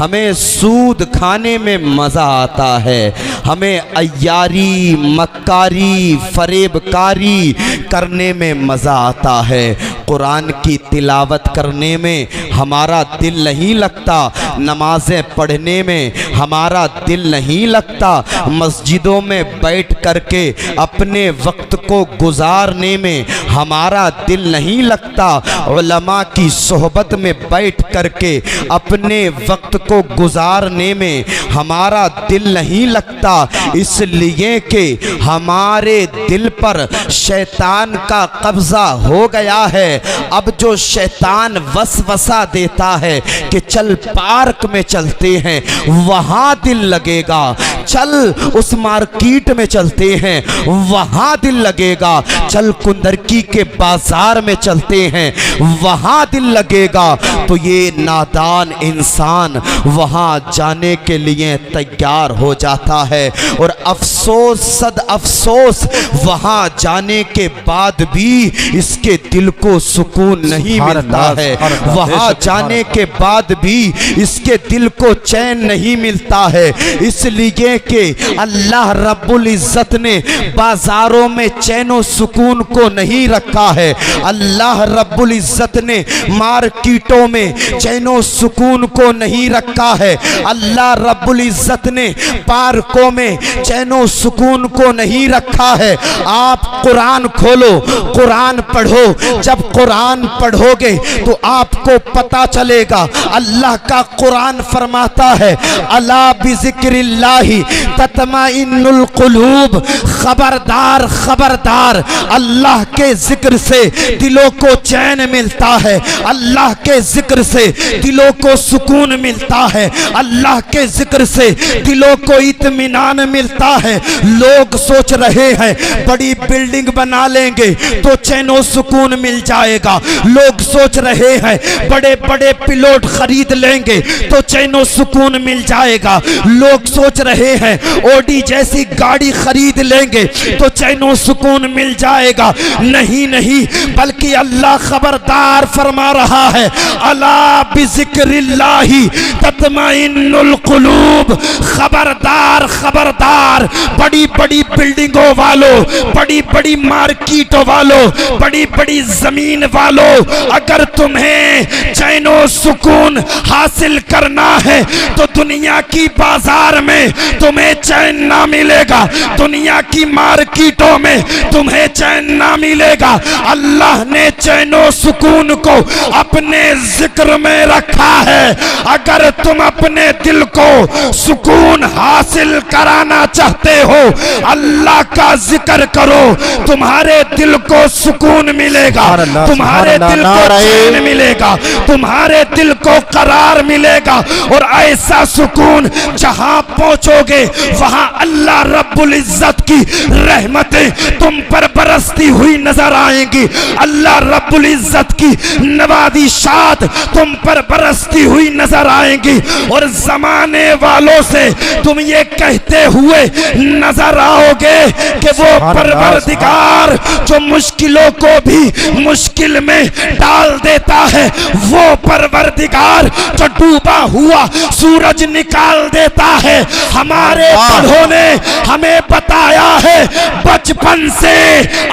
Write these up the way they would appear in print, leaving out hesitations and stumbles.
हमें सूद खाने में मज़ा आता है, हमें अय्यारी, मक्कारी, फरेबकारी करने में मज़ा आता है। कुरान की तिलावत करने में हमारा दिल नहीं लगता, नमाज़ें पढ़ने में हमारा दिल नहीं लगता, मस्जिदों में बैठ करके अपने वक्त को गुजारने में हमारा दिल नहीं लगता, उलमा की सोहबत में बैठ करके अपने वक्त को गुजारने में हमारा दिल नहीं लगता, इसलिए कि हमारे दिल पर शैतान का कब्जा हो गया है। अब जो शैतान वसवसा देता है कि चल पार्क में चलते हैं, वहां दिल लगेगा, चल उस मार्केट में चलते हैं, वहां दिल लगेगा, चल कुंदरकी के बाजार में चलते हैं, वहां दिल लगेगा, तो ये नादान इंसान वहां जाने के लिए तैयार हो जाता है। और अफसोस सद अफसोस, वहां जाने के बाद भी इसके दिल को सुकून नहीं मिलता है, वहां जाने के बाद भी इसके दिल को चैन नहीं मिलता है, इसलिए कि अल्लाह रब्बुल इज्जत ने बाजारों में चैनो सुकून को नहीं रखा है, अल्लाह रब्बुल इज्जत ने मार्केटों में चैनो सुकून को नहीं रखा है, अल्लाह रब्बुल इज्जत ने पार्कों में चैनो सुकून को नहीं रखा है। आप कुरान खोलो, कुरान पढ़ो, जब कुरान पढ़ोगे तो आपको पता चलेगा, अल्लाह का कुरान फरमाता है अला बिज़िक्रिल्लाहि तत्मइन्नुल कुलूब, खबरदार खबरदार, अल्लाह के जिक्र से दिलों को चैन मिलता है, अल्लाह के जिक्र से दिलों को सुकून मिलता है, अल्लाह के जिक्र से दिलों को इत्मीनान मिलता है। लोग सोच रहे हैं बड़ी बिल्डिंग बना लेंगे तो चैनो सुकून मिल जाएगा, लोग सोच रहे हैं बड़े बड़े पिलोट खरीद लेंगे तो चैनो सुकून मिल जाएगा, लोग सोच रहे हैं ओडी जैसी गाड़ी खरीद लेंगे तो चैनो सुकून मिल जाएगा। नहीं नहीं, बल्कि अल्लाह खबरदार फरमा रहा है अला बिज़िक्रिल्लाहि तत्मइन्नुल कुलूब, खबरदार खबरदार, बड़ी बड़ी बिल्डिंगों वालों, बड़ी बड़ी मार्केटों वालों, बड़ी बड़ी जमीन वालों, अगर तुम्हें चैनो सुकून हासिल करना है तो दुनिया की बाजार में तुम्हें चैन ना मिलेगा, दुनिया की मार्केटों में तुम्हें चैन ना मिलेगा। अल्लाह ने चैनो सुकून को अपने जिक्र में रखा है। अगर तुम अपने दिल को सुकून हासिल कराना चाहते हो, अल्लाह का जिक्र करो, तुम्हारे दिल को सुकून मिलेगा, तुम्हारे दिल को चैन मिलेगा, तुम्हारे दिल को करार मिलेगा। और ऐसा सुकून जहां पहुंचोगे वहां अल्लाह रब्बुल इज्जत की रहमतें तुम पर बरसती हुई नजर आएंगी, अल्लाह रब्बुल इज्जत की नवादिशात तुम पर बरसती हुई नजर आएंगी। और जमाने वालों से तुम ये कहते हुए नजर आओगे कि वो परवरदिगार जो मुश्किलों को भी मुश्किल में डाल देता है, वो परवरदिगार जो डूबा हुआ सूरज निकाल देता है। हमारे बड़ों ने हमें बताया है बचपन से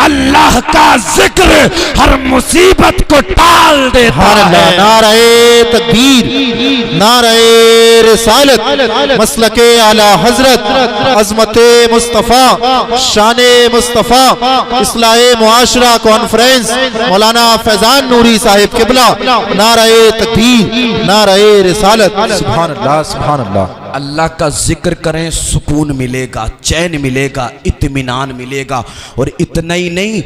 अल्लाह का जिक्र हर मुसीबत को टाल देता है। नारे तकबीर, नारे रिसालत, मसलके आला हजरत, अज़मते मुस्तफ़ा, शाने मुस्तफ़ा, इस्लाहे मुआशरा कॉन्फ्रेंस, मौलाना फैजान नूरी साहिब किबला, नारे तकबीर, नारे रिसालत। सुभान अल्लाह, सुभान अल्लाह। अल्लाह का जिक्र करें, सुकून मिलेगा, चैन मिलेगा, इत्मीनान मिलेगा। और इतना ही नहीं,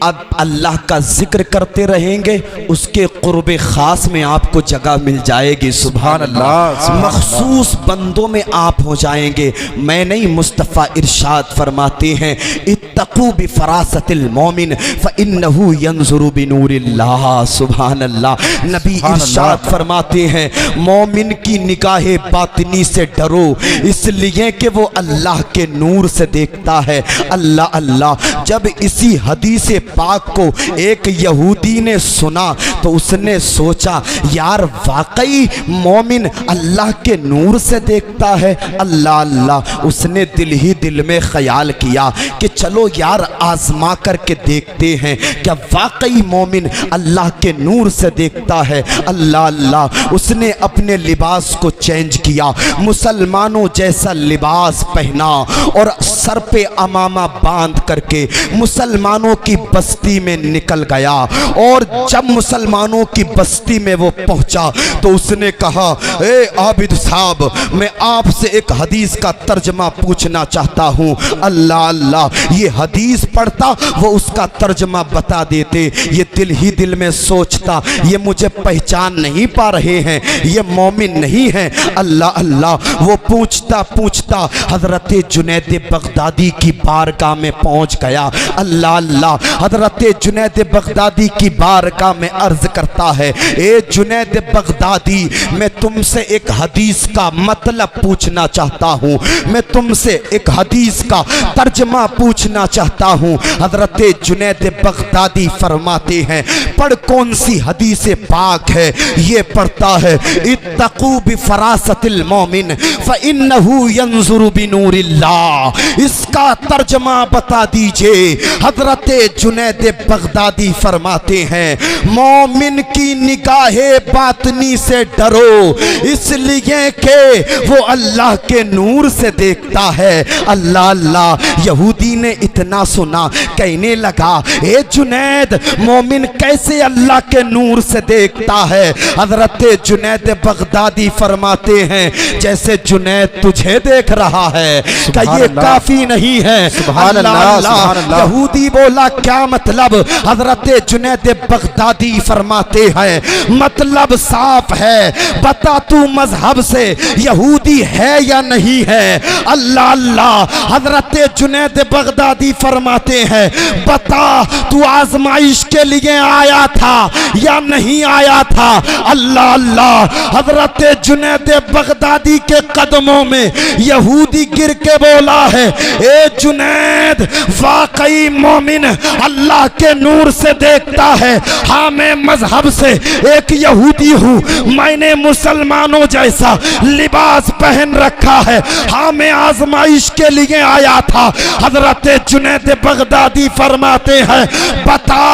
अब अल्लाह का जिक्र करते रहेंगे, उसके कुर्बे खास में आपको जगह मिल जाएगी। सुभान अल्लाह। मखसूस बंदों में आप हो जाएंगे। मैं नहीं, मुस्तफ़ा इरशाद फरमाते हैं इत्तकू बिफरासतिल मोमिन फ़इन्नहु यंज़ुरु बिनूरिल्लाह। सुभान अल्लाह। नबी इरशाद फरमाते हैं मोमिन की निगाहे बातिनी से से डरो, इसलिए कि वो अल्लाह के नूर से देखता है। अल्लाह अल्लाह। जब इसी हदीस पाक को एक यहूदी ने सुना तो उसने सोचा, यार वाकई मोमिन अल्लाह के नूर से देखता है। अल्लाह अल्लाह। उसने दिल ही दिल में ख्याल किया कि चलो यार आजमा करके देखते हैं क्या वाकई मोमिन अल्लाह के नूर से देखता है। अल्लाह अल्लाह। उसने अपने लिबास को चेंज किया, मुसलमानों जैसा लिबास पहना और सर पे अमामा बांध करके मुसलमानों की बस्ती में निकल गया। और जब मुसलमानों की बस्ती में वो पहुंचा तो उसने कहा, ए आबिद साहब, मैं आपसे एक हदीस का तर्जमा पूछना चाहता हूँ। अल्लाह अल्लाह। ये हदीस पढ़ता, वो उसका तर्जमा बता देते। ये दिल ही दिल में सोचता, ये मुझे पहचान नहीं पा रहे हैं, ये मोमिन नहीं है। अल्लाह अल्लाह। वो पूछता पूछता हजरत जुनैद बगदादी की बारगाह में पहुंच गया। अल्लाह अल्लाह। हजरत जुनैद बगदादी की बारगाह में अर्ज करता है, ए जुनैद बगदादी, मैं तुमसे एक हदीस का मतलब पूछना चाहता हूँ, मैं तुमसे एक हदीस का तर्जमा पूछना चाहता हूँ। हजरत जुनैद बगदादी फरमाते हैं, पढ़ कौन सी हदीस पाक है? ये पढ़ता है, इत्तकू बिफरासतिल मोमिन फइन्नहु यंजुरु बिनूरिल्लाह। इसका तर्जमा बता दीजिए। हजरत जुनैद बगदादी फरमाते हैं, मोमिन की निगाहे बातनी से डरो, इसलिए कि वो अल्लाह के नूर से देखता है। अल्लाह अल्लाह। यहूदी ने इतना सुना, कहने लगा, ए जुनैद, मोमिन कैसे अल्लाह के नूर से देखता है? हजरत जुनैद बगदादी फरमाते हैं, जैसे जुनैद तुझे देख रहा है, क्या ये काफी नहीं है? अल्लाह अल्लाह। यहूदी बोला, क्या मतलब? हजरत जुनैद बगदादी फरमाते हैं, मतलब साफ है, बता तू मजहब से यहूदी है या नहीं है? अल्लाह अल्लाह। हजरत जुनैद बगदादी फरमाते हैं, बता तू आजमाइश के लिए आया था या नहीं आया था? अल्लाह अल्लाह। हजरत जुनैद बगदादी के कदमों में यहूदी गिर के बोला है, ए जुनैद, वाकई मोमिन अल्लाह के नूर से देखता है। हाँ, मैं मजहब से एक यहूदी हूँ, मैंने मुसलमानों जैसा लिबास पहन रखा है। हाँ, मैं आजमाइश के लिए आया था। हजरत जुनैद बगदादी फरमाते हैं, बता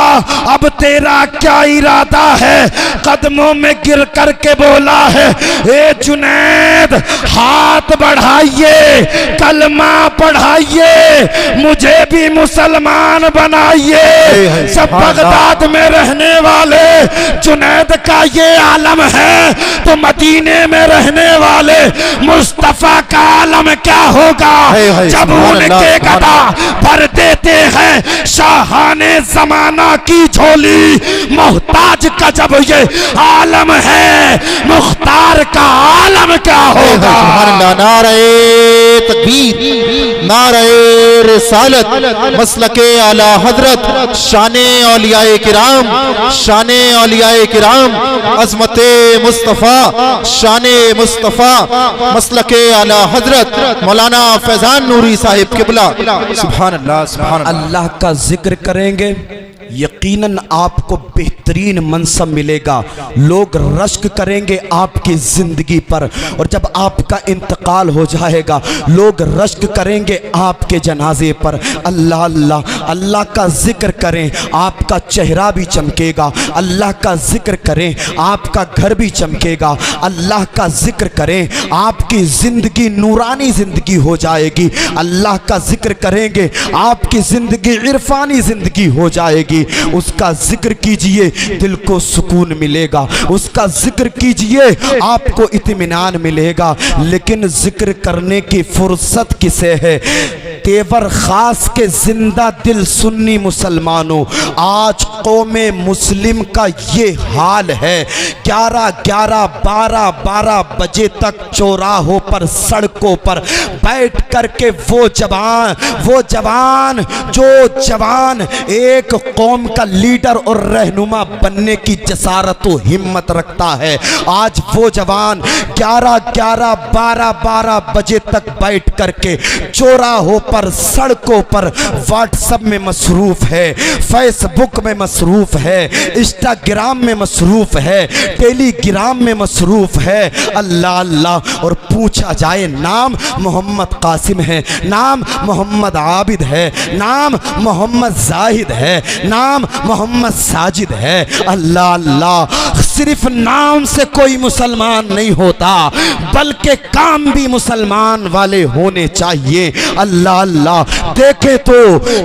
अब तेरा क्या इरादा है? कदमों में गिर करके बोला है, ए जुनैद, हाथ बढ़ाइए, कलमा पढ़ाइए, मुझे भी मुसलमान बनाइए। सब बगदाद में रहने वाले जुनैद का ये आलम है, तो मदीने में रहने वाले मुस्तफा का आलम क्या होगा? जब उनके गदा भर देते हैं शाहाने जमाना की झोली, मोहताज का जब ये आलम है, मुख्तार का आलम क्या होगा? नारे तकबीर, नारे रिसालत, मसलके आला हजरत, शाने औलियाए किराम, शाने औलियाए किराम, अज़मते मुस्तफ़ा, शाने मुस्तफ़ा, मसलके आला हजरत मौलाना फैजान नूरी साहिब किबला। सुभान अल्लाह, सुभान अल्लाह का जिक्र करेंगे, यकीनन आपको बेहतरीन मनसब मिलेगा। लोग रश्क करेंगे आपकी ज़िंदगी पर, और जब आपका इंतकाल हो जाएगा लोग रश्क करेंगे आपके जनाजे पर। अल्लाह अल्लाह। अल्लाह का जिक्र करें, आपका चेहरा भी चमकेगा। अल्लाह का जिक्र करें, आपका घर भी चमकेगा। अल्लाह का जिक्र करें, आपकी ज़िंदगी नूरानी ज़िंदगी हो जाएगी। अल्लाह का जिक्र करेंगे, आपकी ज़िंदगी इरफानी ज़िंदगी हो जाएगी। उसका जिक्र कीजिए, दिल को सुकून मिलेगा। उसका जिक्र कीजिए, आपको इत्मीनान मिलेगा। लेकिन जिक्र करने की फुर्सत किसे है? तेवर खास के जिंदा दिल सुन्नी मुसलमानों, आज कौमे मुस्लिम का ये हाल है। 11-11, 12-12 बजे तक चौराहों पर, सड़कों पर बैठ करके वो जवान एक कौम का लीडर और रहनुमा बनने की जसारत और हिम्मत रखता है, आज वो जवान 11-11, 12-12 बजे तक बैठ करके चौराहों पर, सड़कों पर व्हाट्सएप में मसरूफ है, फेसबुक में मसरूफ है, इंस्टाग्राम में मसरूफ है, टेलीग्राम में मसरूफ है। अल्लाह अल्लाह। और पूछा जाए नाम मोहम्मद कासिम है, नाम मोहम्मद आबिद है, नाम मोहम्मद जाहिद है, नाम मोहम्मद साजिद है। अल्लाह अल्लाह। सिर्फ नाम से कोई मुसलमान नहीं होता, बल्कि काम भी मुसलमान वाले होने चाहिए। अल्लाह अल्लाह। देखे तो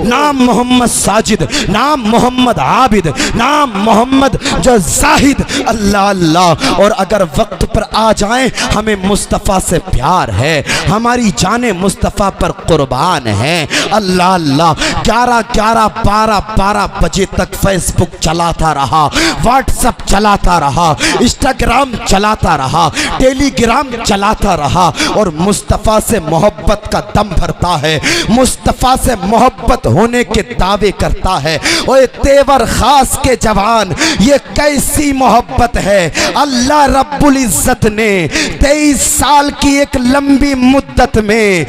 नाम मोहम्मद साजिद, नाम मोहम्मद आबिद, नाम मोहम्मद जो जाहिद, अल्लाह अल्लाह। और अगर वक्त पर आ जाएं, हमें मुस्तफ़ा से प्यार है, हमारी जाने मुस्तफ़ा पर कुर्बान है। अल्लाह अल्लाह। 11-11, 12-12 बजे तक फेसबुक चलाता रहा, व्हाट्सएप चलाता रहा, इंस्टाग्राम चलाता रहा, टेलीग्राम चलाता रहा और मुस्तफ़ा से मोहब्बत का दम भरता है, मुस्तफ़ा से मोहब्बत होने के दावे करता है। और तेवर खास के जवान, ये कैसी मोहब्बत है। अल्लाह रब्बुल इज्जत ने 23 साल की एक लंबी मुद्दत में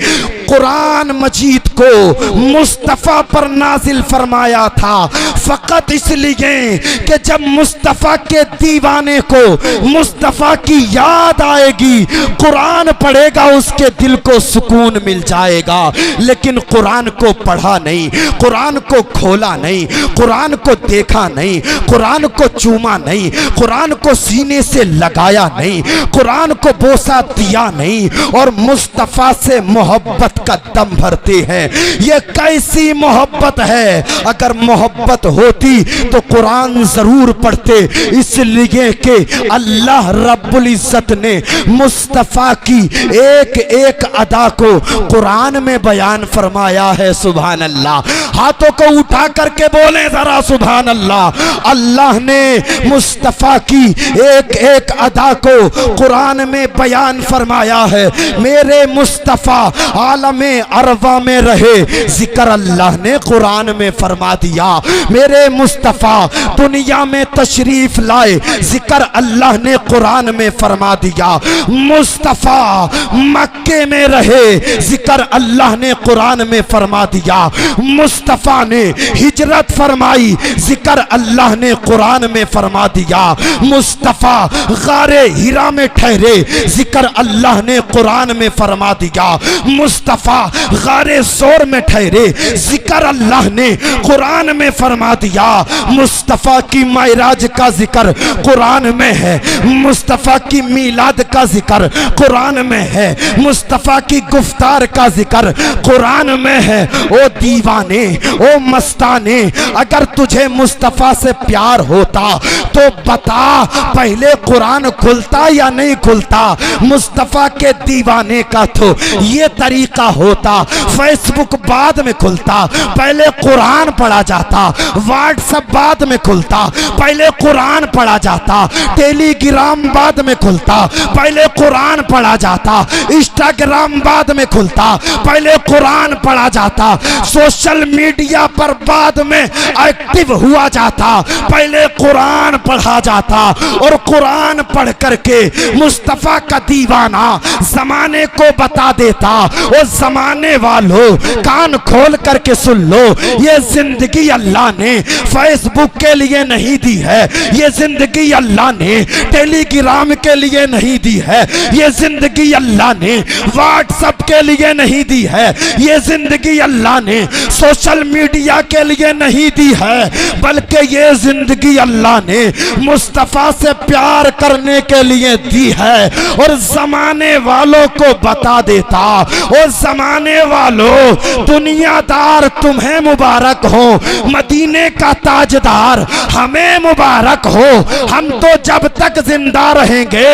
कुरान मजीद को मुस्तफ़ा पर नाजिल फरमाया था, फ़कत इसलिए कि जब मुस्तफ़ा के दीवाने को मुस्तफ़ा की याद आएगी, कुरान पढ़ेगा, उसके दिल को सुकून मिल जाएगा। लेकिन कुरान को पढ़ा नहीं, कुरान को खोला नहीं, कुरान को देखा नहीं, कुरान को चूमा नहीं, कुरान को सीने से लगाया नहीं, कुरान को बोसा दिया नहीं और मुस्तफ़ा से मोहब्बत का दम भरते हैं। ये कैसी मोहब्बत है। अगर मोहब्बत होती तो कुरान जरूर पढ़ते, इसलिए कि अल्लाह रब्बुल इज्जत ने मुस्तफ़ा की एक एक अदा को कुरान में बयान फरमाया है। सुभान अल्लाह। हाथों को उठा करके बोले जरा सुभान अल्लाह। अल्लाह ने मुस्तफ़ा की एक एक अदा को कुरान में बयान फरमाया है। मेरे मुस्तफ़ा आलमे अरवा में रहे, जिक्र अल्लाह ने कुरान में फरमा दिया। मेरे मुस्तफ़ा दुनिया में तशरीफ लाए, जिक्र अल्लाह ने कुरान में फरमा दिया। मुस्तफ़ा मक्के में रहे, जिक्र अल्लाह ने कुरान में फरमा दिया। मुस्तफ़ा ने हिजरत फरमाई, जिक्र अल्लाह ने कुरान में फरमा दिया। मुस्तफ़ा गारे हिरा में ठहरे, जिक्र अल्लाह ने कुरान में फरमा दिया। मुस्तफ़ा गारे ज़ोर में ठहरे, जिक्र अल्लाह ने कुरान में फरमा दिया। मुस्तफ़ा की मायराज का जिक्र कुरान में है, मुस्तफ़ा की मीलाद का जिक्र कुरान में है, मुस्तफ़ा की गुफ्तार का जिक्र कुरान में है। ओ दीवाने, ओ मस्ताने, अगर तुझे मुस्तफ़ा से प्यार होता तो बता, पहले कुरान खुलता या नहीं खुलता। मुस्तफ़ा के दीवाने का तो ये तरीका होता, फेसबुक बाद में खुलता, पहले कुरान पढ़ा जाता। व्हाट्सएप बाद में खुलता, पहले कुरान पढ़ा जाता। टेलीग्राम बाद में खुलता, पहले कुरान पढ़ा जाता। इंस्टाग्राम बाद में खुलता, पहले कुरान पढ़ा जाता। सोशल मीडिया पर बाद में एक्टिव हुआ जाता, पहले कुरान पढ़ा जाता। और कुरान पढ़ करके मुस्तफ़ा का दीवाना जमाने को बता देता, और जमाने वालों कान खोल करके सुन लो, ये जिंदगी अल्लाह ने फेसबुक के लिए नहीं दी है, ये जिंदगी अल्लाह ने टेलीग्राम के लिए नहीं दी है, ये जिंदगी अल्लाह ने व्हाट्सएप के लिए नहीं दी है, ये जिंदगी अल्लाह ने सोशल मीडिया के लिए नहीं दी है, बल्कि ये जिंदगी अल्लाह ने मुस्तफ़ा से प्यार करने के लिए दी है। और जमाने वालों को बता देता, और जमाने वालों दुनियादार तुम्हें मुबारक हो, मदीने का ताजदार हमें मुबारक हो। हम तो जब तक जिंदा रहेंगे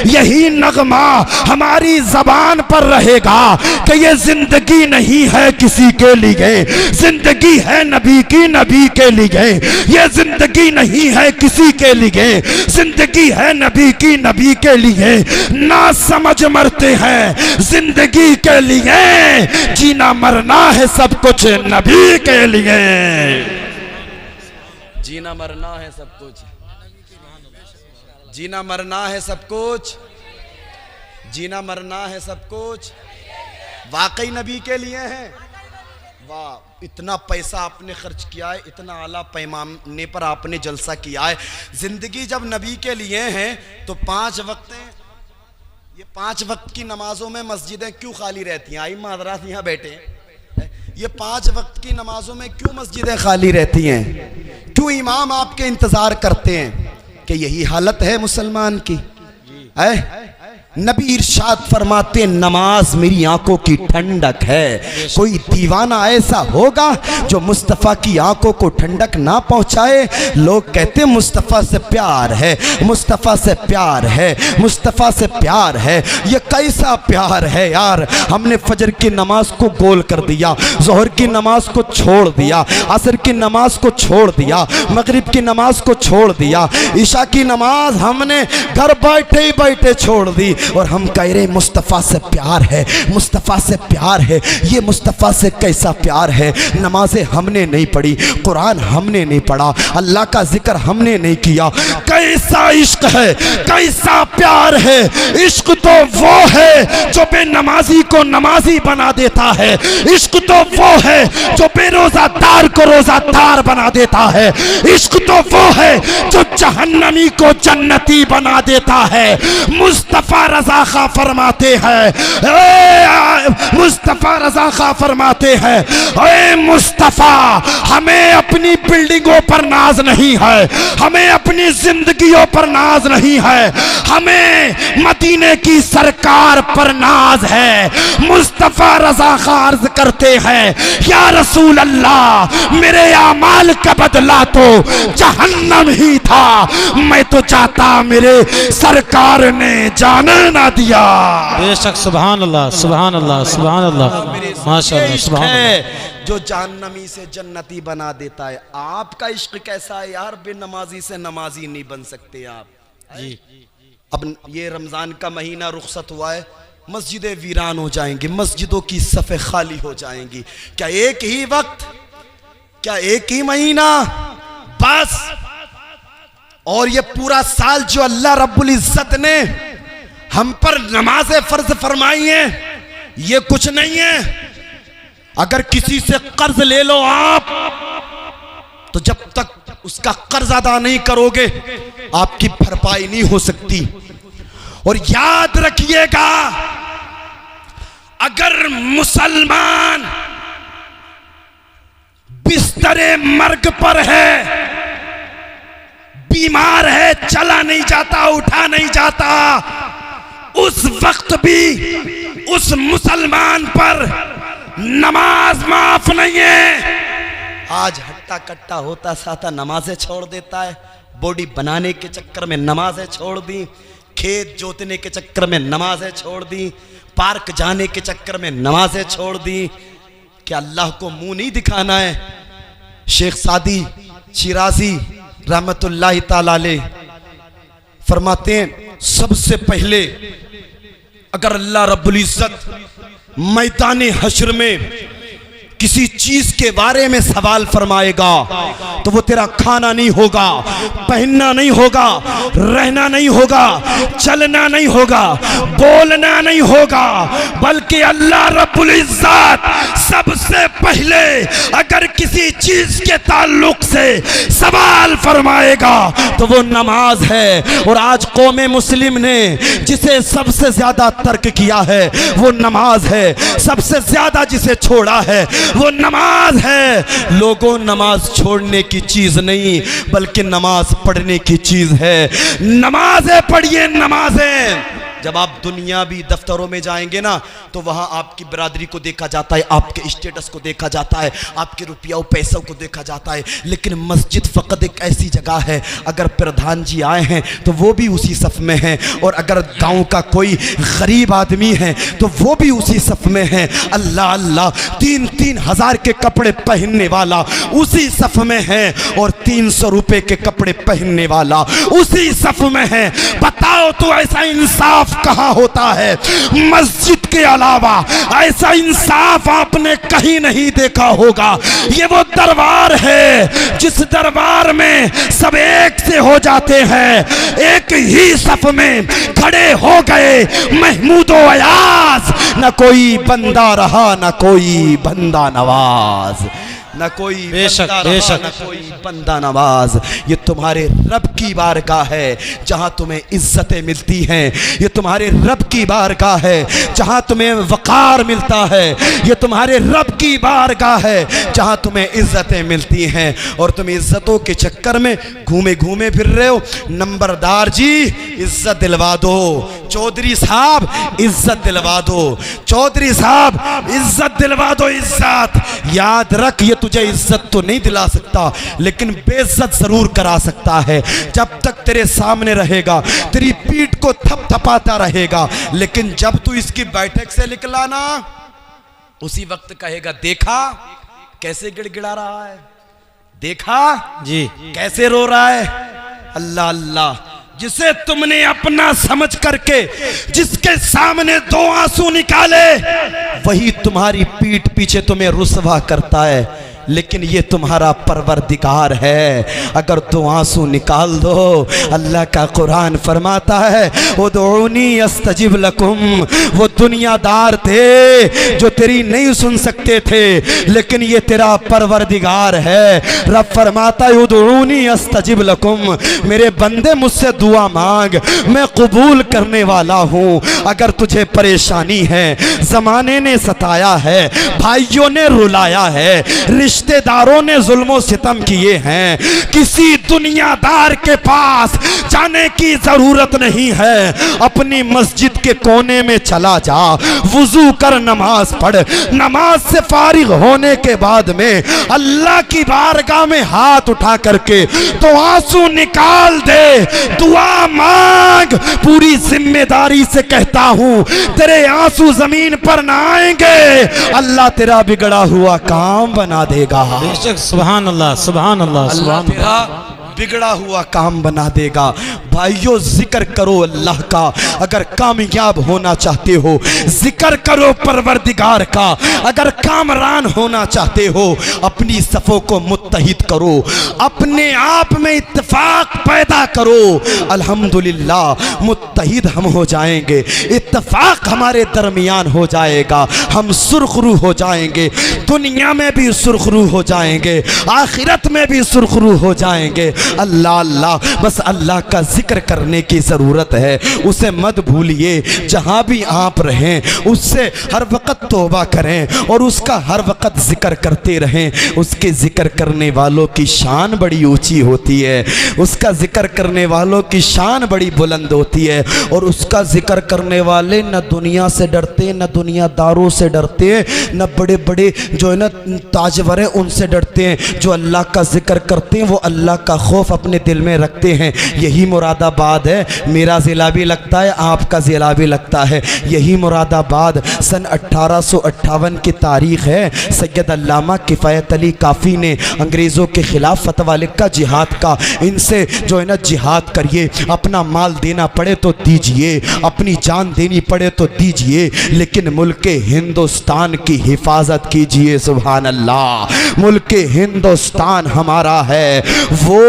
यही नगमा हमारी जबान पर रहेगा कि ये जिंदगी नहीं है किसी के लिए, जिंदगी है नबी की, नबी के लिए। ये जिंदगी नहीं है किसी के लिए, जिंदगी है नबी की, नबी के लिए। ना समझ मरते हैं जिंदगी के लिए, जीना मरना है सब कुछ नबी के लिए। जीना मरना है सब कुछ, जीना मरना है सब कुछ, जीना मरना है सब कुछ वाकई नबी के लिए है। वाह, इतना पैसा आपने खर्च किया है, इतना आला पैमाने पर आपने जलसा किया है। जिंदगी जब नबी के लिए है तो 5 वक्त, ये 5 वक्त की नमाजों में मस्जिदें क्यों खाली रहती हैं? आई मादरात यहाँ बैठे हैं, ये 5 वक्त की नमाजों में क्यों मस्जिदें खाली रहती हैं? क्यों इमाम आपके इंतजार करते हैं? कि यही हालत है मुसलमान की है। नबी इरशाद फरमाते नमाज मेरी आंखों की ठंडक है। कोई दीवाना ऐसा होगा जो मुस्तफ़ा की आंखों को ठंडक ना पहुंचाए। लोग कहते मुस्तफ़ा से प्यार है, मुस्तफ़ा से प्यार है, मुस्तफ़ा से प्यार है। ये कैसा प्यार है यार? हमने फजर की नमाज को गोल कर दिया, ज़ोहर की नमाज को छोड़ दिया, असर की नमाज को छोड़ दिया, मगरिब की नमाज को छोड़ दिया, ईशा की नमाज हमने घर बैठे ही बैठे छोड़ दी। और हम कह रहे मुस्तफ़ा से प्यार है, मुस्तफ़ा से प्यार है। ये मुस्तफ़ा से कैसा प्यार है? नमाजें हमने नहीं पढ़ी, कुरान हमने नहीं पढ़ा, अल्लाह का जिक्र हमने नहीं किया। कैसा इश्क है, कैसा प्यार है? इश्क तो वो है जो बेनमाजी को नमाजी बना देता है। इश्क तो वो है जो बेरोजादार को रोजादार बना देता है। इश्क तो वो है जो जहन्नमी को जन्नती बना देता है। मुस्तफ़ा रज़ा खा फरमाते हैं, मुस्तफ़ा रज़ा खा फरमाते हैं, ऐ मुस्तफ़ा हमें अपनी बिल्डिंगों पर नाज नहीं है, हमें अपनी जिंदगियों पर नाज नहीं है, हमें मदीने की सरकार पर नाज है। मुस्तफ़ा रज़ा खा अर्ज़ करते हैं, या रसूल अल्लाह मेरे आमाल का बदला तो जहन्नम ही था, मैं तो चाहता मेरे सरकार ने जाने ना दिया। बेशक, सुभान अल्लाह, सुभान अल्लाह, सुभान अल्लाह, माशाअल्लाह, सुभान अल्लाह। जो जहन्नमी से जन्नती बना देता है। आपका इश्क कैसा है यार? बेनमाजी से नमाजी नहीं बन सकते आप जी। अब ये रमजान का महीना रुखसत हुआ है, मस्जिदें वीरान हो जाएंगी, मस्जिदों की सफ़े खाली हो जाएंगी। क्या एक ही वक्त, क्या एक ही महीना बस? और ये पूरा साल जो अल्लाह रब्बुल इज्जत ने हम पर नमाज़ें फर्ज फरमाई है, ये कुछ नहीं है। अगर किसी से कर्ज ले लो आप, तो जब तक उसका कर्ज अदा नहीं करोगे आपकी भरपाई नहीं हो सकती। और याद रखिएगा, अगर मुसलमान बिस्तरे मर्ग पर है, बीमार है, चला नहीं जाता, उठा नहीं जाता, उस वक्त भी उस मुसलमान पर नमाज माफ नहीं है। आज हट्टा कट्टा होता साता नमाजें छोड़ देता है, बॉडी बनाने के चक्कर में नमाजें छोड़ दी, खेत जोतने के चक्कर में नमाजें छोड़ दी, पार्क जाने के चक्कर में नमाजें छोड़ दी। क्या अल्लाह को मुंह नहीं दिखाना है? शेख सादी शिराजी रहमतुल्लाहि ताला अलैह फरमाते हैं, सबसे पहले अगर अल्लाह रब्बुल इज्जत मैदान हश्र में किसी चीज के बारे में सवाल फरमाएगा तो वो तेरा खाना नहीं होगा, पहनना नहीं होगा, रहना नहीं होगा, चलना नहीं होगा, बोलना नहीं होगा, बल्कि अल्लाह रब्बुल इज्जत सबसे पहले अगर किसी चीज के ताल्लुक से सवाल फरमाएगा तो वो नमाज है। और आज कौमे मुस्लिम ने जिसे सबसे ज्यादा तर्क किया है वो नमाज है, सबसे ज्यादा जिसे छोड़ा है वो नमाज है। लोगों, नमाज छोड़ने की चीज नहीं बल्कि नमाज पढ़ने की चीज है। नमाजें पढ़िए, नमाजें। जब आप दुनियावी दफ्तरों में जाएंगे ना तो वहां आपकी बिरादरी को देखा जाता है, आपके स्टेटस को देखा जाता है, आपके रुपया पैसों को देखा जाता है। लेकिन मस्जिद फ़कत एक ऐसी जगह है, अगर प्रधान जी आए हैं तो वो भी उसी सफ़ में हैं, और अगर गांव का कोई गरीब आदमी है तो वो भी उसी सफ़ में है। अल्लाह अल्लाह, 3-3 हज़ार के कपड़े पहनने वाला उसी सफ़ में है, और 300 रुपए के कपड़े पहनने वाला उसी सफ़ में है। बताओ तो ऐसा इंसाफ कहां होता है? मस्जिद के अलावा ऐसा इंसाफ आपने कहीं नहीं देखा होगा। ये वो दरबार है जिस दरबार में सब एक से हो जाते हैं, एक ही सफ में खड़े हो गए। महमूदो अयाज, न कोई बंदा रहा न कोई बंदा नवाज, न कोई बेशक, बंदा बेशक। रहा, न कोई बंदा नवाज। ये तुम्हारे रब की बारगाह है जहां तुम्हें इज्जतें मिलती हैं। ये तुम्हारे रब की बारगाह है जहां तुम्हें वकार मिलता है। ये तुम्हारे रब की बारगाह है जहां तुम्हें इज्जतें मिलती हैं, और तुम इज्जतों के चक्कर में घूमे घूमे फिर रहे हो। नंबरदार जी, इज्जत दिलवा दो। चौधरी साहब, इज्जत दिलवा दो। चौधरी साहब, इज्जत दिलवा दो। इज्जत याद रख, ये तुझे इज्जत तो नहीं दिला सकता लेकिन बेइज्जत जरूर करा सकता है। जब तक तेरे सामने रहेगा तेरी पीठ को थपथपाता रहेगा, लेकिन जब तू इसकी बैठक से निकला ना उसी वक्त कहेगा, देखा कैसे गिड़गिड़ा रहा है, देखा जी, कैसे रो रहा है। अल्लाह अल्लाह, जिसे तुमने अपना समझ करके जिसके सामने 2 आंसू निकाले वही तुम्हारी पीठ पीछे तुम्हें रुसवा करता है। लेकिन ये तुम्हारा परवरदिगार है, अगर 2 आंसू निकाल दो। अल्लाह का कुरान फरमाता है, उदऊनी अस्तजिब लकुम। वो दुनियादार थे जो तेरी नहीं सुन सकते थे, लेकिन ये तेरा परवरदिगार है। रब फरमाता है, उदऊनी अस्तजिब लकुम। मेरे बंदे मुझसे दुआ मांग, मैं कबूल करने वाला हूँ। अगर तुझे परेशानी है, जमाने ने सताया है, भाइयों ने रुलाया है, रिश्तेदारों ने जुल्मो सितम किए हैं, किसी दुनियादार के पास जाने की जरूरत नहीं है। अपनी मस्जिद के कोने में चला जा, वुजू कर, नमाज पढ़। नमाज से फारिग होने के बाद में अल्लाह की बारगाह में हाथ उठा करके तो आंसू निकाल दे, दुआ मांग। पूरी जिम्मेदारी से कहता हूं, तेरे आंसू जमीन पर ना आएंगे, अल्लाह तेरा बिगड़ा हुआ काम बना देगा। बेशक, सुभान अल्लाह, सुभान अल्लाह, अल्लाह सुभान तेरा बिगड़ा हुआ काम बना देगा। भाइयों, जिक्र करो अल्लाह का। अगर कामयाब होना चाहते हो, जिक्र करो परवरदिगार का। अगर कामरान होना चाहते हो, अपनी सफ़ों को मुत्तहिद करो, अपने आप में इत्तेफाक पैदा करो। अल्हम्दुलिल्लाह, मुत्तहिद हम हो जाएंगे, इत्तेफाक हमारे दरमियान हो जाएगा, हम सुरखरू हो जाएंगे, दुनिया में भी सुरखरू हो जाएंगे, आखिरत में भी सुरखरू हो जाएंगे। अल्लाह अल्लाह, बस अल्लाह का जिक्र करने की ज़रूरत है। उसे मत भूलिए, जहाँ भी आप रहें उससे हर वक्त तौबा करें और उसका हर वक्त जिक्र करते रहें। उसके जिक्र करने वालों की शान बड़ी ऊंची होती है, उसका जिक्र करने वालों की शान बड़ी बुलंद होती है। और उसका जिक्र करने वाले न दुनिया से डरते, न दुनियादारों से डरते, न बड़े बड़े जो है ना ताजवर हैं उनसे डरते हैं। जो अल्लाह का जिक्र करते हैं वो अल्लाह का खौफ अपने दिल में रखते हैं। यही मुरादाबाद है, मेरा ज़िला भी लगता है, आपका ज़िला भी लगता है। यही मुरादाबाद सन 1858 की तारीख़ है। सैयद अल्लामा किफ़ायत अली काफ़ी ने अंग्रेज़ों के ख़िलाफ़ फतवा लिखा जिहाद का। इनसे जो है ना जिहाद करिए, अपना माल देना पड़े तो दीजिए, अपनी जान देनी पड़े तो दीजिए, लेकिन मुल्क हिंदुस्तान की हिफाजत कीजिए। सुभान अल्लाह, मुल्क हिंदुस्तान हमारा है, वो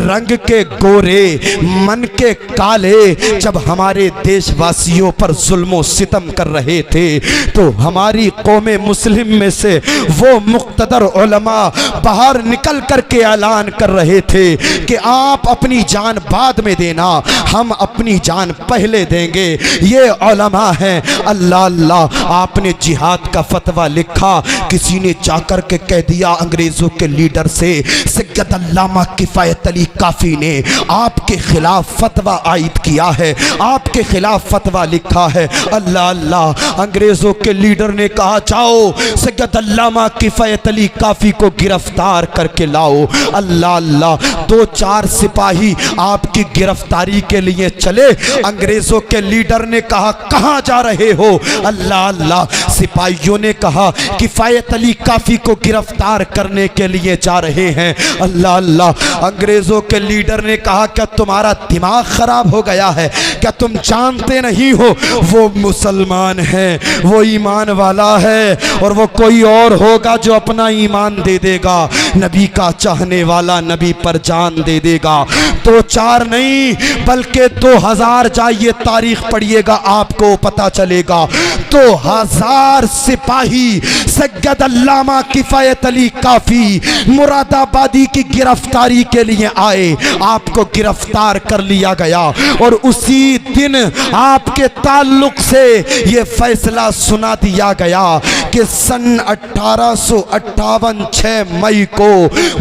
रंग के गोरे मन के काले जब हमारे देशवासियों पर जुल्म सितम कर रहे थे, तो हमारी कौमे मुस्लिम में से वो मुक्तदर उलमा बाहर निकल करके ऐलान कर रहे थे कि आप अपनी जान बाद में देना, हम अपनी जान पहले देंगे। ये उलमा हैं। अल्लाह अल्लाह, आपने जिहाद का फतवा लिखा, किसी ने जाकर के कह दिया अंग्रेजों के लीडर से, सैयद अल्लामा किफायत अली काफी ने आपके खिलाफ फतवा आयद किया है, आपके खिलाफ फतवा लिखा है। अल्लाह अल्लाह, अंग्रेजों के लीडर ने कहा जाओ सैयद अल्लामा किफायत अली काफी को गिरफ्तार करके लाओ। अल्लाह अल्लाह, 2-4 सिपाही आपकी गिरफ्तारी के लिए चले। अंग्रेजों के लीडर ने कहा कहां जा रहे हो? अल्लाह अल्लाह, सिपाहियों ने कहा किफायत अली काफी को गिरफ्तार करने के लिए जा रहे हैं। अल्लाह अल्लाह, अंग्रेजों के लीडर ने कहा क्या तुम्हारा दिमाग खराब हो गया है? क्या तुम जानते नहीं हो वो मुसलमान है, वो ईमान वाला है, और वो कोई और होगा जो अपना ईमान दे देगा, नबी का चाहने वाला नबी पर जान दे देगा। 2-4 नहीं बल्कि 2000 जाइए तारीख पढ़िएगा, आपको पता चलेगा। 2000 सिपाही सैयद अल्लामा किफायत अली काफी मुरादाबादी की गिरफ्तारी के लिए आए, आपको गिरफ्तार कर लिया गया। और उसी दिन आपके ताल्लुक से ये फैसला सुना दिया गया कि सन 1858 6 मई को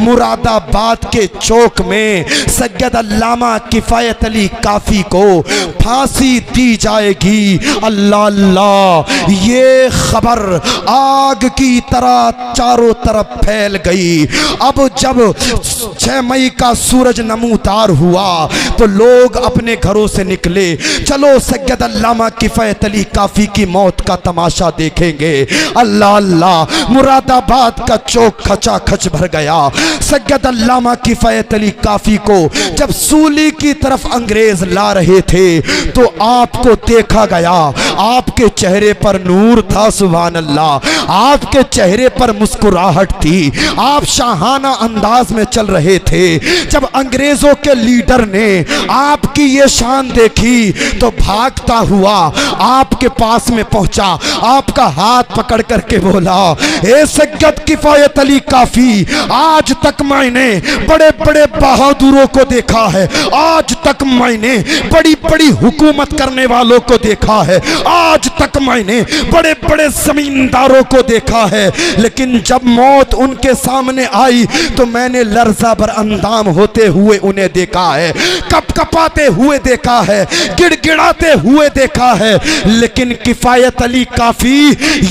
मुरादाबाद के चौक में सैयद अल्लामा किफायत अली काफी को फांसी दी जाएगी। अल्लाह अल्लाह, ये खबर आग की तरह चारों तरफ फैल गई। अब जब 6 मई का सूरज नमूदार हुआ तो लोग अपने घरों से निकले, चलो सैयद अल्लामा किफायत अली काफी की मौत का तमाशा देखेंगे। अल्लाह अल्लाह, मुरादाबाद का चौक खचाखच भर गया। सैयद अल्लामा किफायत अली काफी को जब सूली की तरफ अंग्रेज ला रहे थे तो आपको देखा गया, आपके चेहरे पर नूर था, सुभान अल्लाह, आपके चेहरे पर मुस्कुराहट थी, आप शाहाना अंदाज में चल रहे थे। जब अंग्रेजों के लीडर ने आपकी ये शान देखी तो भागता हुआ आपके पास में पहुंचा, आपका हाथ पकड़ करके बोला, ए सैयद किफायत अली काफी, आज तक मैंने बड़े बड़े बहादुरों को देखा है, आज तक मैंने बड़ी बड़ी हुकूमत करने वालों को देखा है, आज तक मैंने बड़े बड़े जमींदारों को देखा है, लेकिन जब मौत उनके सामने आई तो मैंने लर्जा बर अंदाम होते हुए उन्हें देखा है, कपकपाते हुए देखा है, गिड़गिड़ाते हुए देखा है। लेकिन किफायत अली काफी,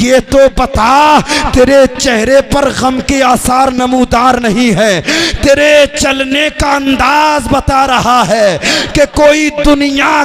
ये तो बता, तेरे चेहरे पर गम के आसार नमूदार नहीं है, तेरे चलने का अंदाज बता रहा है कि कोई दुनिया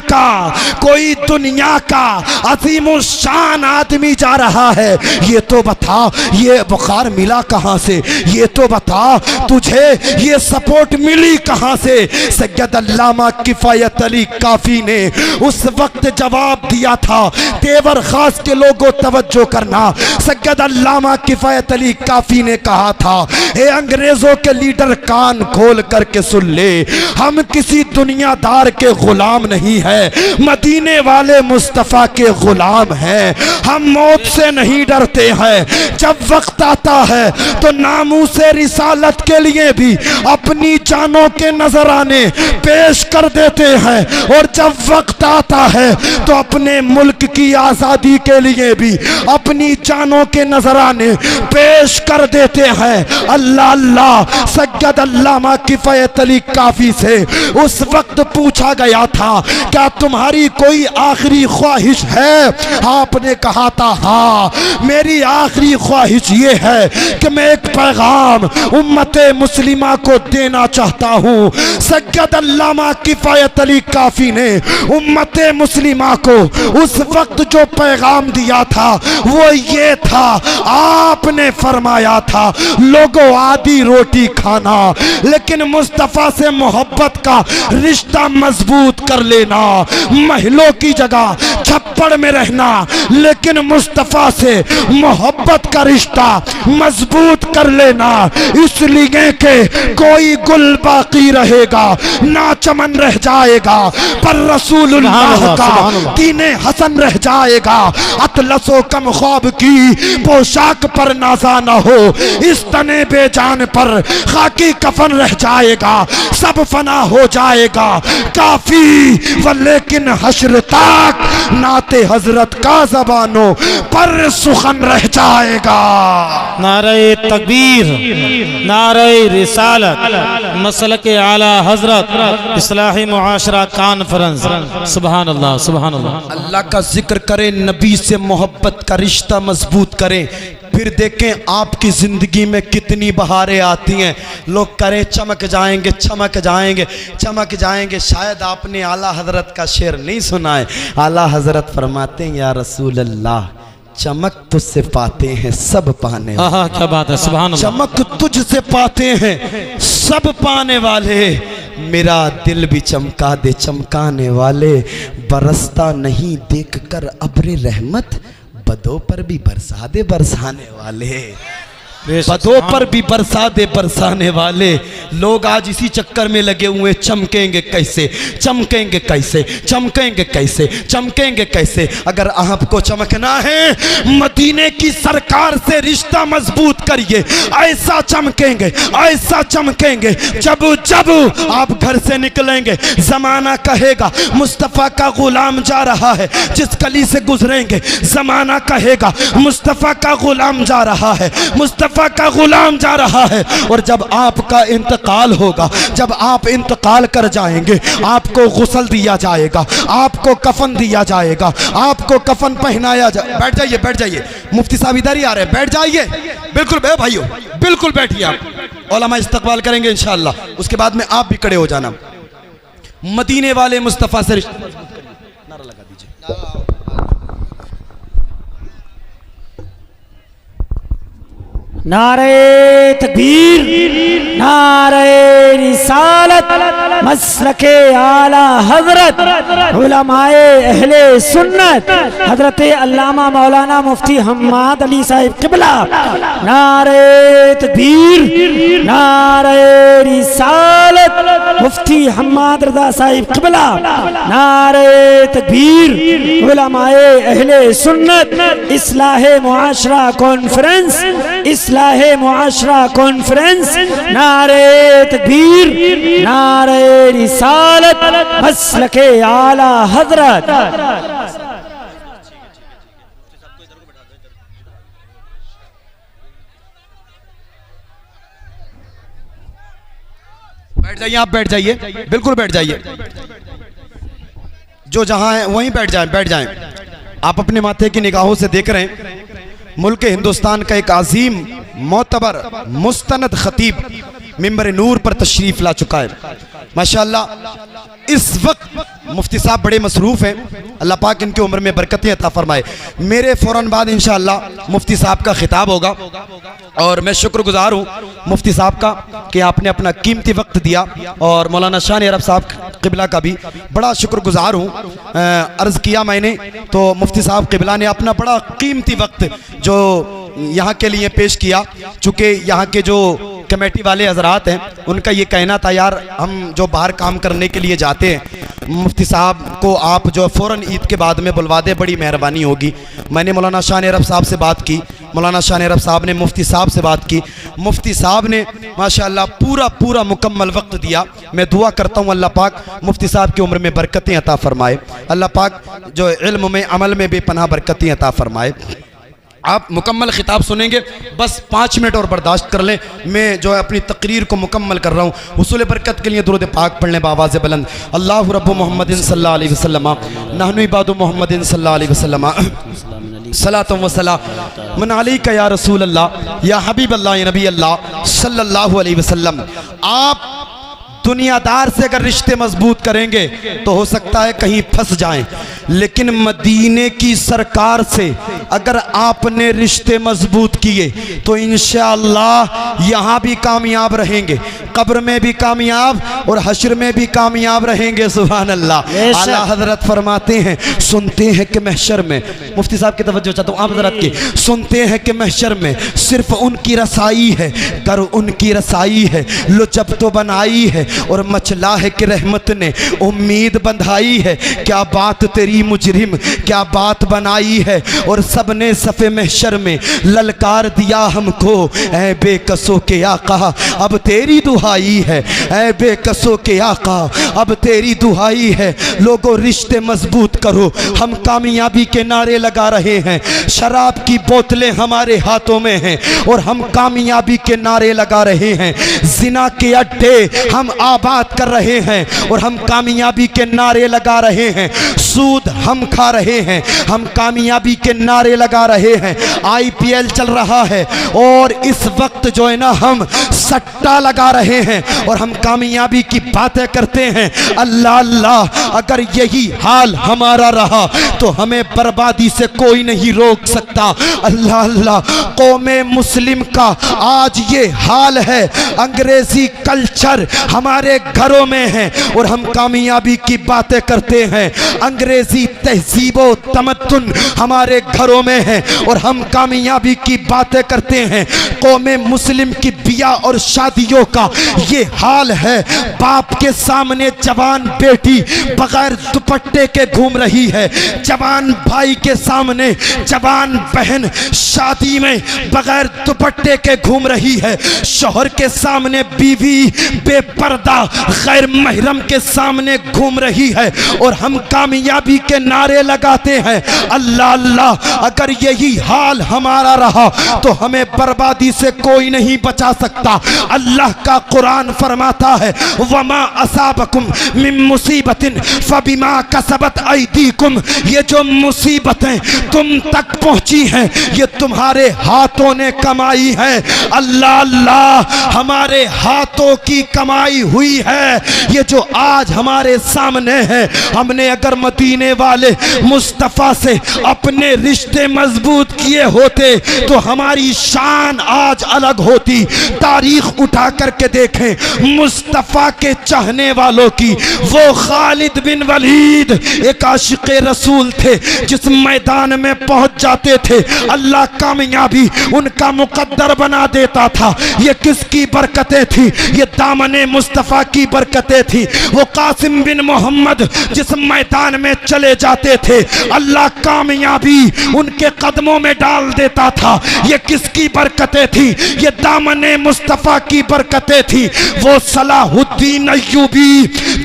का अजीमुशान आदमी जा रहा है। ये तो बता, ये बुखार मिला कहां से? ये तो बता, तुझे ये सपोर्ट मिली कहां से? सैयद अल्लामा किफायत अली काफी ने उस वक्त जवाब दिया था। तेवर खास के लोगों तवज्जो करना, सैयद अल्लामा किफायत अली काफी ने कहा था, ए अंग्रेजों के लीडर कान खोल करके सुन ले, हम किसी दुनियादार के गुलाम नहीं है, मदीने वाले मुस्तफा के गुलाम हैं। हम मौत से नहीं डरते हैं, जब वक्त आता है तो नामूसे रिसालत के लिए भी अपनी जानों के नजराने पेश कर देते हैं, और जब वक्त आता है तो अपने मुल्क की आजादी के लिए भी अपनी जानों के नजराने पेश कर देते हैं। अल्लाह अल्लाह, सैयद अल्लामा किफायत अली काफी से उस वक्त पूछा गया था, क्या तुम्हारी कोई आखिरी ख्वाहिश है? आपने कहा था, हाँ, मेरी आखिरी ख्वाहिश ये है कि मैं एक पैगाम उम्मत मुस्लिमा को देना चाहता हूँ। सैयद अल्लामा किफायत अली काफी ने उम्मत मुस्लिमा को उस वक्त जो पैगाम दिया था वो ये था, आपने फरमाया था, लोगों आधी रोटी खाना, लेकिन मुस्तफ़ा से मोहब्बत का रिश्ता मजबूत कर लेना। महलों की जगह छप्पड़ में रहना, लेकिन मुस्तफ़ा से मोहब्बत का रिश्ता मजबूत कर लेना। इसलिए कि कोई गुल बाकी रहेगा ना चमन रह जाएगा, पर रसूलुल्लाह का दीने हसन रह जाएगा। अतलसो कम ख्वाब की पोशाक पर नाजा न हो, इस तने बेजान पर खाकी कफन रह जाएगा। सब फना हो जाएगा काफी व लेकिन हश्र तक नाते हजरत का जबानों पर सुखन रह जाएगा। नारे तकबीर, नारे रिसालत, मसलक आला हजरत, इस्लाही मुआशरा कॉन्फ्रेंस। सुभान अल्लाह, सुभान अल्लाह। अल्लाह का जिक्र करें, नबी से मोहब्बत का रिश्ता मजबूत करें, फिर देखें आपकी ज़िंदगी में कितनी बहारें आती हैं। लोग करें चमक जाएंगे, चमक जाएंगे, चमक जाएंगे। शायद आपने आला हजरत का शेर नहीं सुना है। आला हजरत फरमाते हैं, या रसूल अल्लाह, चमक तुझसे पाते हैं सब पाने वाले। हाँ, क्या बात है, सुभान अल्लाह। चमक तुझसे पाते हैं सब पाने वाले, मेरा दिल भी चमका दे चमकाने वाले। बरसता नहीं देख कर अब्रे रहमत, बदों पर भी बरसा दे बरसाने वाले। बदों पर भी बरसा दे बरसाने वाले। लोग आज इसी चक्कर में लगे हुए, चमकेंगे कैसे, चमकेंगे कैसे, चमकेंगे कैसे, चमकेंगे कैसे। अगर आपको चमकना है, मदीने की सरकार से रिश्ता मजबूत करिए, ऐसा चमकेंगे, ऐसा चमकेंगे। जब जब आप घर से निकलेंगे, जमाना कहेगा मुस्तफ़ा का गुलाम जा रहा है। जिस गली से गुजरेंगे, जमाना कहेगा मुस्तफ़ा का गुलाम जा रहा है, मुस्तफ़ा का गुलाम जा रहा है। और जब आपका इंतकाल होगा, जब आप इंतकाल कर जाएंगे, आपको गुस्ल दिया जाएगा, आपको कफन दिया जाएगा, आपको कफन पहनाया जाए। बैठ जाइए, बैठ जाइए, मुफ्ती साहब इधर ही आ रहे हैं, बैठ जाइए। बिल्कुल भाइयों, बिल्कुल बैठिए। आप उलमा इस्तकबाल करेंगे इंशाअल्लाह, उसके बाद में आप भी खड़े हो जाना। मदीने वाले मुस्तफ़ा से रिश्ता नारा लगा दीजिए। नारे तकबीर, नारे रिसालत, मसलके आला हजरत, उलमाए अहले सुन्नत, हजरत अल्लामा मौलाना मुफ्ती हम्माद अली साहिब किबला। नारे तकबीर, नारे रिसालत, मुफ्ती हम्माद रजा साहिब किबला। नारे तकबीर, उलमाए अहले सुन्नत, इस्लाहे मुआशरा कॉन्फ्रेंस, इस्लाहे मुआशरा कॉन्फ्रेंस। नारे तकबीर, नारे रिसालत, मसलके आला हजरत। बैठ जाइए, आप बैठ जाइए, बिल्कुल बैठ जाइए। जो जहां है वहीं बैठ जाएं, बैठ जाएं। आप अपने माथे की निगाहों से देख रहे हैं, मुल्क हिंदुस्तान का एक अजीम मोतबर मुस्तनद खतीब मिंबर नूर पर तशरीफ ला चुका है। माशाअल्लाह इस वक्त मुफ्ती साहब बड़े मसरूफ हैं, अल्लाह पाक इनकी उम्र में बरकतें अता फरमाए। मेरे फ़ौरन बाद इंशाअल्लाह मुफ्ती साहब का खिताब होगा, और मैं शुक्रगुजार हूँ मुफ्ती साहब का कि आपने अपना कीमती वक्त दिया, और मौलाना शान अरब साहब क़िबला का भी बड़ा शुक्रगुजार हूँ। अर्ज़ किया मैंने तो मुफ्ती साहब क़िबला ने अपना बड़ा कीमती वक्त जो यहाँ के लिए पेश किया, चूँकि यहाँ के जो कमेटी वाले हजरात हैं उनका ये कहना था, यार हम जो बाहर काम करने के लिए जाते हैं, मुफ्ती साहब को आप जो फ़ौरन ईद के बाद में बुलवा दे, बड़ी मेहरबानी होगी। मैंने मौलाना शान अरब साहब से बात की, मौलाना शान अरब साहब ने मुफ्ती साहब से बात की, मुफ्ती साहब ने माशाअल्लाह पूरा मुकम्मल वक्त दिया। मैं दुआ करता हूँ अल्लाह पाक मुफ्ती साहब की उम्र में बरकतें अता फरमाए, अल्लाह पाक जो इल्म में अमल में बेपनाह बरकतें अता फरमाए। आप मुकम्मल खिताब सुनेंगे, बस 5 मिनट और बर्दाश्त कर लें। मैं जो है अपनी तकरीर को मुकम्मल कर रहा हूँ। हुसूल बरकत के लिए दुरूद पाक पढ़ लें बावाज़ बुलंद। अल्लाहु रब्बु मुहम्मदिन सल्लल्लाहु अलैहि वसल्लम, नहनु इबादु मुहम्मदिन सल्लल्लाहु अलैहि वसल्लम, सलातु व सलामुन अलैका या रसूल अल्लाह, या हबीब अल्लाह, या नबी अल्लाह सल्लल्लाहु अलैहि वसल्लम। आप दुनियादार से अगर रिश्ते मजबूत करेंगे तो हो सकता है कहीं फंस जाएं, लेकिन मदीने की सरकार से अगर आपने रिश्ते मजबूत किए तो इंशाअल्लाह यहाँ भी कामयाब रहेंगे, कब्र में भी कामयाब और हश्र में भी कामयाब रहेंगे। सुभान अल्लाह। आला हजरत फरमाते हैं, सुनते हैं कि महशर में, मुफ्ती साहब की तवज्जो चाहता हूँ आप हजरत की, सुनते हैं कि महशर में सिर्फ उनकी रसाई है, कर उनकी रसाई है, लो जब तो बनाई है और मचला है कि रहमत ने उम्मीद बंधाई है। क्या बात तेरी मुजरिम, क्या बात बनाई है, और सबने सफ़े महशर में ललकार दिया हमको, ऐ बेकसों के आका अब तेरी दुहाई है, ऐ बेकसों के आका अब तेरी दुहाई है। लोगों रिश्ते मजबूत करो, हम कामयाबी के नारे लगा रहे हैं, शराब की बोतलें हमारे हाथों में हैं और हम कामयाबी के नारे लगा रहे हैं, जिना के अड्डे हम आबाद कर रहे हैं और हम कामयाबी के नारे लगा रहे हैं, सूद हम खा रहे हैं, हम कामयाबी के नारे लगा रहे हैं। IPL चल रहा है और इस वक्त जो है ना हम सट्टा लगा रहे हैं और हम कामयाबी की बातें करते हैं। अल्लाह अल्लाह, अगर यही हाल हमारा रहा तो हमें बर्बादी से कोई नहीं रोक सकता। अल्लाह अल्लाह, कौमे मुस्लिम का आज ये हाल है, अंग्रेजी कल्चर हमारे घरों में है और हम कामयाबी की बातें करते हैं, अंग्रेजी तहजीब व तमद्दुन हमारे घरों में है और हम कामयाबी की बातें करते हैं। कौमे मुस्लिम की बिया और शादियों का ये हाल है, बाप के सामने जवान बेटी बगैर दुपट्टे के घूम रही है, जवान भाई के सामने जवान बहन शादी में बगैर दुपट्टे के घूम रही है, शौहर के सामने बीवी बेपर्दा गैर महरम के सामने घूम रही है और हम कामयाबी के नारे लगाते हैं। अल्लाह अल्लाह, अगर यही हाल हमारा रहा तो हमें बर्बादी से कोई नहीं बचा सकता। अल्लाह का कुरान फरमाता है, वमा असाबकुम मिन मुसीबतिन फबिमा कसबत ऐदीकुम, ये जो मुसीबतें तुम तक पहुंची हैं ये तुम्हारे हाथों ने कमाई है। अल्लाह अल्लाह, हमारे हाथों की कमाई हुई है ये जो आज हमारे सामने है। हमने अगर मदीने वाले मुस्तफ़ा से अपने रिश्ते मजबूत किए होते तो हमारी शान आज अलग होती। तारीख उठा करके देखें मुस्तफ़ा के चाहने वालों की, वो खालिद बिन वलीद एक आशिक़ रसूल थे, जिस मैदान में पहुंच जाते थे अल्लाह कामयाबी उनका मुकद्दर बना देता था। ये किसकी बरकतें थी? ये दामने मुस्तफ़ा की बरकतें थी। वो कासिम बिन मोहम्मद जिस मैदान में चले जाते थे अल्लाह कामयाबी उनके कदमों में डाल देता था। ये किसकी बरकतें थी? ये दामने मुस्तफ़ा की बरकतें थी। वो सलाहुद्दीन अय्यूबी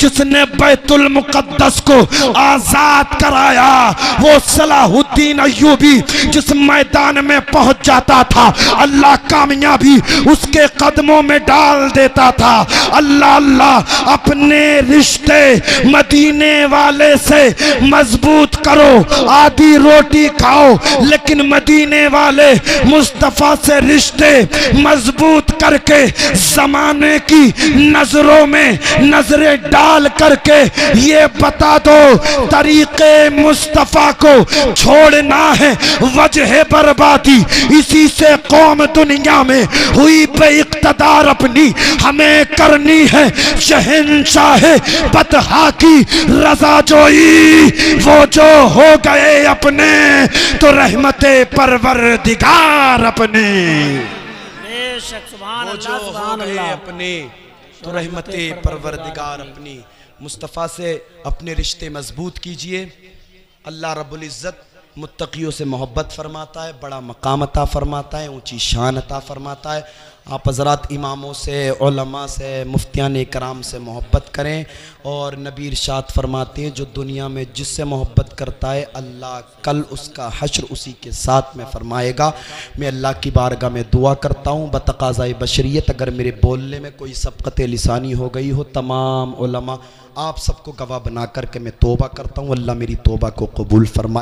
जिसने बैतुल मुक़द्दस को आज़ाद कराया, वो सलाहुद्दीन अय्यूबी जिस मैदान में पहुंच जाता था अल्लाह कामयाबी उसके कदमों में डाल देता था। अल्लाह अल्लाह, अपने रिश्ते मदीने वाले से मजबूत करो, आधी रोटी खाओ लेकिन मदीने वाले मुस्तफ़ा से रिश्ते मजबूत करके ज़माने की नजरों में नजरें डाल करके ये बता दो तरीके मुस्तफ़ा को छोड़ना है वजह बर्बादी। इसी से कौम दुनिया में हुई बेइक़्तिदार, अपनी हमें करनी है शहंशाह बतहा की रज़ा जोई। वो जो हो गए अपने तो रहमते परवरदिगार अपने, वो जो हो गए अपने तो रहमते परवरदिगार अपनी। मुस्तफ़ा से अपने रिश्ते मजबूत कीजिए। अल्लाह रब्बुल इज़्ज़त मुत्तक़ियों से मोहब्बत फरमाता है, बड़ा मकाम अता फरमाता है, ऊंची शान अता फरमाता है। आप हज़रात इमामों से, उलमा से, मुफ्तियान इकराम से मोहब्बत करें और नबी इरशाद फरमाते हैं जो दुनिया में जिससे मोहब्बत करता है अल्लाह कल उसका हश्र उसी के साथ में फरमाएगा। मैं अल्लाह की बारगाह में दुआ करता हूँ बतक़ाज़ाए बशरियत अगर मेरे बोलने में कोई सबक़त लिसानी हो गई हो, तमाम उलमा आप सबको गवाह बना कर के मैं तौबा करता हूँ। अल्लाह मेरी तौबा को कबूल फरमाए।